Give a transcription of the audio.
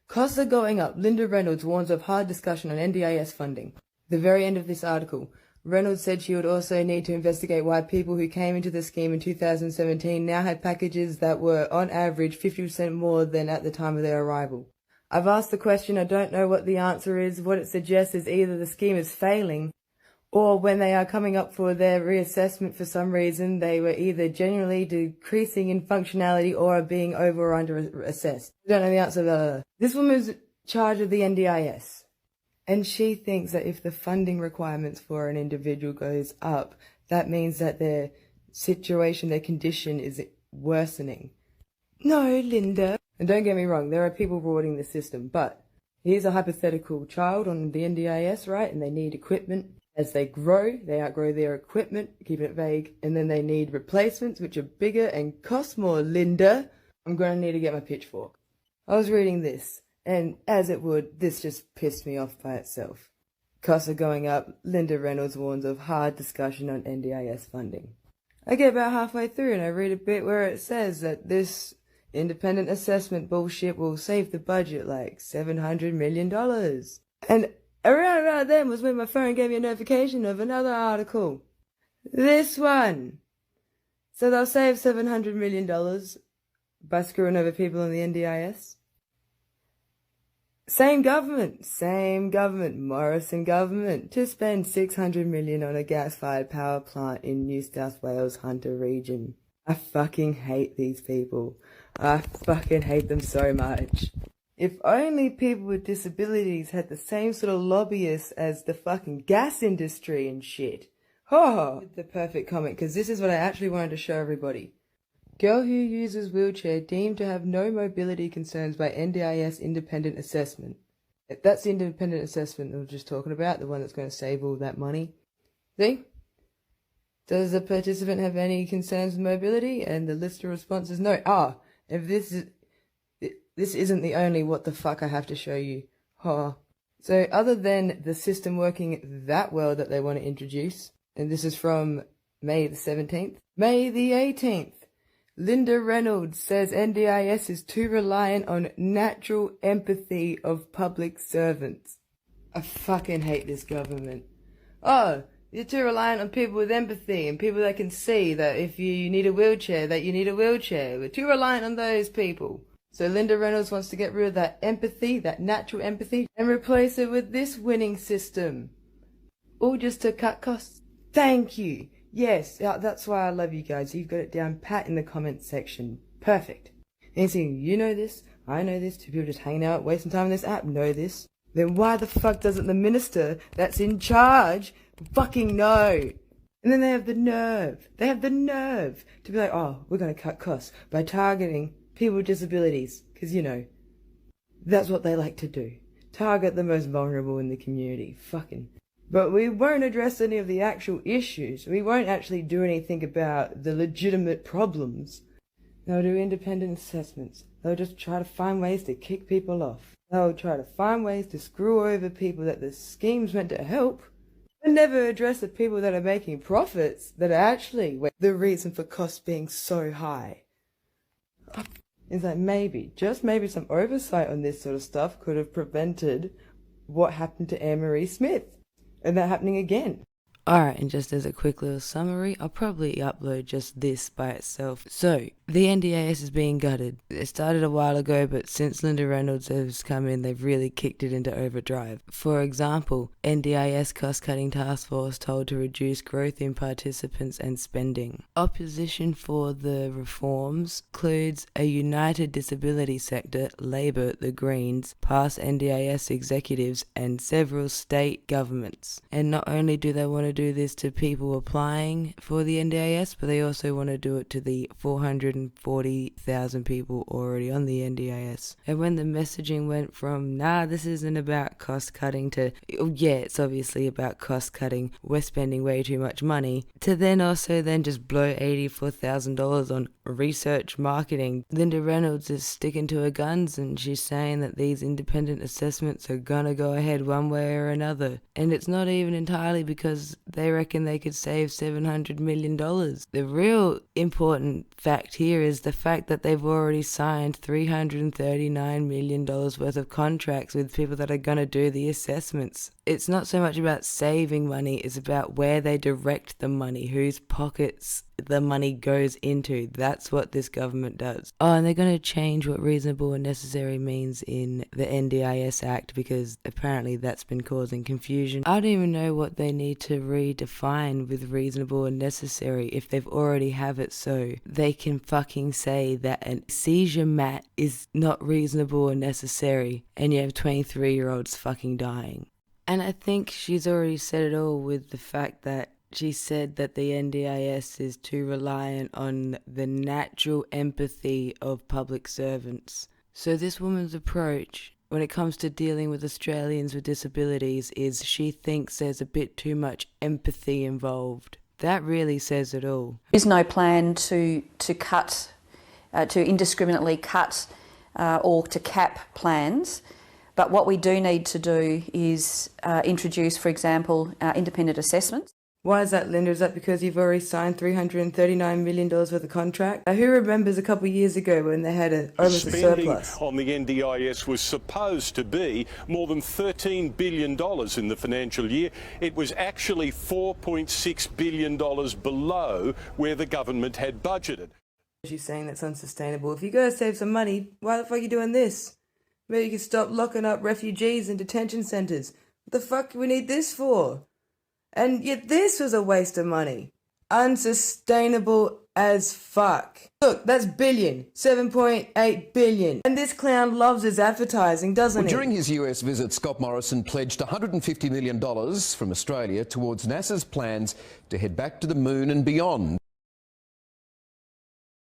Costs are going up. Linda Reynolds warns of hard discussion on NDIS funding. The very end of this article. Reynolds said she would also need to investigate why people who came into the scheme in 2017 now had packages that were, on average, 50% more than at the time of their arrival. I've asked the question, I don't know what the answer is. What it suggests is either the scheme is failing, or when they are coming up for their reassessment for some reason, they were either genuinely decreasing in functionality or are being over or under assessed. I don't know the answer to that. This woman's in charge of the NDIS. And she thinks that if the funding requirements for an individual goes up, that means that their situation, their condition is worsening. No, Linda. And don't get me wrong, there are people rorting the system, but here's a hypothetical child on the NDIS, right? And they need equipment. As they grow, they outgrow their equipment, keeping it vague, and then they need replacements, which are bigger and cost more, Linda. I'm going to need to get my pitchfork. I was reading this. And as it would, this just pissed me off by itself. Costs are going up. Linda Reynolds warns of hard discussion on NDIS funding. I get about halfway through and I read a bit where it says that this independent assessment bullshit will save the budget like $700 million. And around about then was when my phone gave me a notification of another article. This one. So they'll save $700 million by screwing over people on the NDIS. Same government, Morrison government, to spend $600 million on a gas-fired power plant in New South Wales Hunter region. I fucking hate these people. I fucking hate them so much. If only people with disabilities had the same sort of lobbyists as the fucking gas industry and shit. Oh, the perfect comment, because this is what I actually wanted to show everybody. Girl who uses wheelchair deemed to have no mobility concerns by NDIS independent assessment. That's the independent assessment we were just talking about, the one that's going to save all that money. See? Does the participant have any concerns with mobility? And the list of responses, no. If this isn't the only what the fuck I have to show you. So other than the system working that well that they want to introduce, and this is from May the 17th, May the 18th, Linda Reynolds says NDIS is too reliant on natural empathy of public servants. I fucking hate this government. You're too reliant on people with empathy and people that can see that if you need a wheelchair, that you need a wheelchair. We're too reliant on those people. So Linda Reynolds wants to get rid of that empathy, that natural empathy, and replace it with this winning system. All just to cut costs. Thank you. Yes, that's why I love you guys. You've got it down pat in the comments section. Perfect. And see, you know this, I know this, two people just hanging out, wasting time on this app know this. Then why the fuck doesn't the minister that's in charge fucking know? And then they have the nerve to be like, we're going to cut costs by targeting people with disabilities. Because, that's what they like to do. Target the most vulnerable in the community. Fucking. But we won't address any of the actual issues. We won't actually do anything about the legitimate problems. They'll do independent assessments. They'll just try to find ways to kick people off. They'll try to find ways to screw over people that the scheme's meant to help. And never address the people that are making profits that are actually the reason for costs being so high. It's like maybe, just maybe some oversight on this sort of stuff could have prevented what happened to Anne-Marie Smith. And that happening again. Alright, and just as a quick little summary, I'll probably upload just this by itself. So, the NDIS is being gutted. It started a while ago, but since Linda Reynolds has come in, they've really kicked it into overdrive. For example, NDIS cost-cutting task force told to reduce growth in participants and spending. Opposition for the reforms includes a united disability sector, Labour, the Greens, past NDIS executives, and several state governments. And not only do they want to do this to people applying for the NDIS, but they also want to do it to the 440,000 people already on the NDIS. And when the messaging went from, this isn't about cost cutting, to, it's obviously about cost cutting, we're spending way too much money, to then also just blow $84,000 on research marketing. Linda Reynolds is sticking to her guns and she's saying that these independent assessments are gonna go ahead one way or another. And it's not even entirely because they reckon they could save $700 million. The real important fact here is the fact that they've already signed $339 million worth of contracts with people that are gonna do the assessments. It's not so much about saving money, it's about where they direct the money, whose pockets the money goes into. That's what this government does. Oh, and they're going to change what reasonable and necessary means in the NDIS Act because apparently that's been causing confusion. I don't even know what they need to redefine with reasonable and necessary if they've already have it so they can fucking say that a seizure mat is not reasonable and necessary and you have 23-year-olds fucking dying. And I think she's already said it all with the fact that she said that the NDIS is too reliant on the natural empathy of public servants. So this woman's approach when it comes to dealing with Australians with disabilities is she thinks there's a bit too much empathy involved. That really says it all. There is no plan to indiscriminately cut or to cap plans. But what we do need to do is introduce, for example, independent assessments. Why is that, Linda? Is that because you've already signed $339 million worth of contract? Who remembers a couple of years ago when they had almost a surplus? Spending on the NDIS was supposed to be more than $13 billion in the financial year. It was actually $4.6 billion below where the government had budgeted. She's saying that's unsustainable. If you're going to save some money, why the fuck are you doing this? Maybe you could stop locking up refugees in detention centres. What the fuck do we need this for? And yet this was a waste of money. Unsustainable as fuck. Look, that's billion. 7.8 billion. And this clown loves his advertising, doesn't he? During his US visit, Scott Morrison pledged $150 million from Australia towards NASA's plans to head back to the moon and beyond.